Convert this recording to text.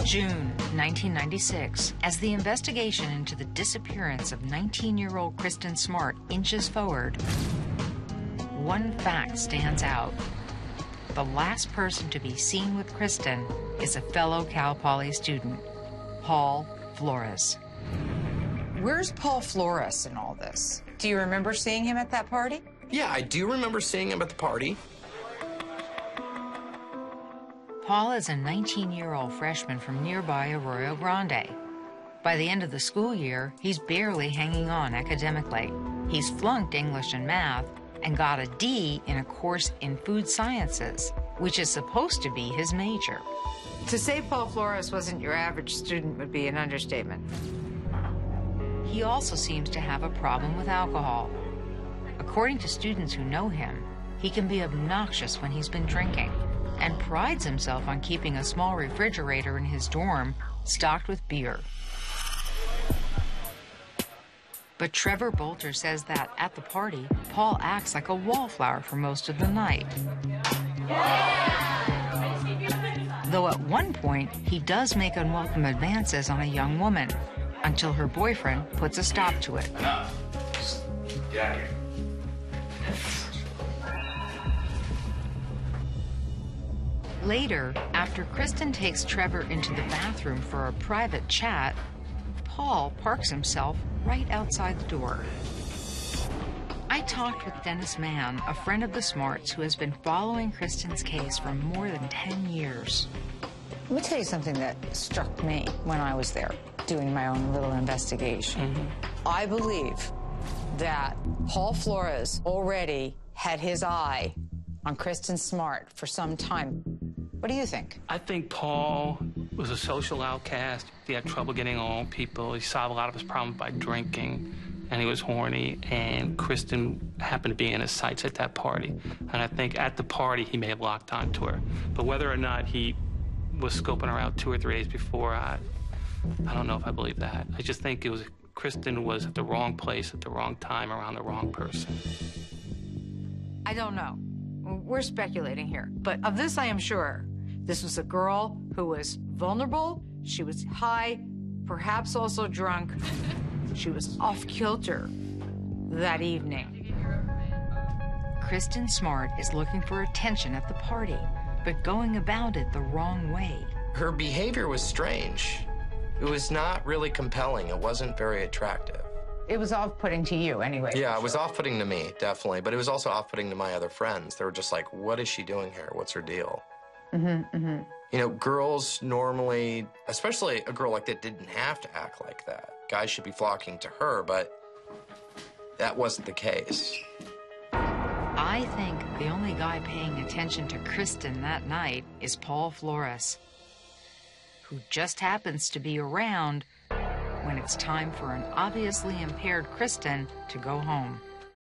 June 1996, as the investigation into the disappearance of 19-year-old Kristen Smart inches forward, one fact stands out. The last person to be seen with Kristen is a fellow Cal Poly student, Paul Flores. Where's Paul Flores in all this? Do you remember seeing him at that party? Yeah, I do remember seeing him at the party. Paul is a 19-year-old freshman from nearby Arroyo Grande. By the end of the school year, he's barely hanging on academically. He's flunked English and math and got a D in a course in food sciences, which is supposed to be his major. To say Paul Flores wasn't your average student would be an understatement. He also seems to have a problem with alcohol. According to students who know him, he can be obnoxious when he's been drinking and prides himself on keeping a small refrigerator in his dorm stocked with beer. But Trevor Bolter says that at the party, Paul acts like a wallflower for most of the night. Though at one point, he does make unwelcome advances on a young woman, until her boyfriend puts a stop to it. Enough. Just get out of here. Later, after Kristen takes Trevor into the bathroom for a private chat, Paul parks himself right outside the door. I talked with Dennis Mann, a friend of the Smarts who has been following Kristen's case for more than 10 years. Let me tell you something that struck me when I was there doing my own little investigation. I believe that Paul Flores already had his eye on Kristen Smart for some time. What do you think? I think Paul was a social outcast. He had trouble getting along with people. He solved a lot of his problems by drinking, and he was horny, and Kristen happened to be in his sights at that party. And I think at the party, he may have locked onto her. But whether or not he was scoping her out 2 or 3 days before, I don't know if I believe that. I just think it was Kristen was at the wrong place at the wrong time around the wrong person. I don't know. We're speculating here. But of this I am sure. This was a girl who was vulnerable. She was high, perhaps also drunk. She was off kilter that evening. Kristen Smart is looking for attention at the party, but going about it the wrong way. Her behavior was strange. It was not really compelling. It wasn't very attractive. It was off-putting to you anyway. Yeah, it was off-putting to me, definitely. But it was also off-putting to my other friends. They were just like, what is she doing here? What's her deal? You know, girls normally, especially a girl like that, didn't have to act like that. Guys should be flocking to her, but that wasn't the case. I think the only guy paying attention to Kristen that night is Paul Flores, who just happens to be around when it's time for an obviously impaired Kristen to go home.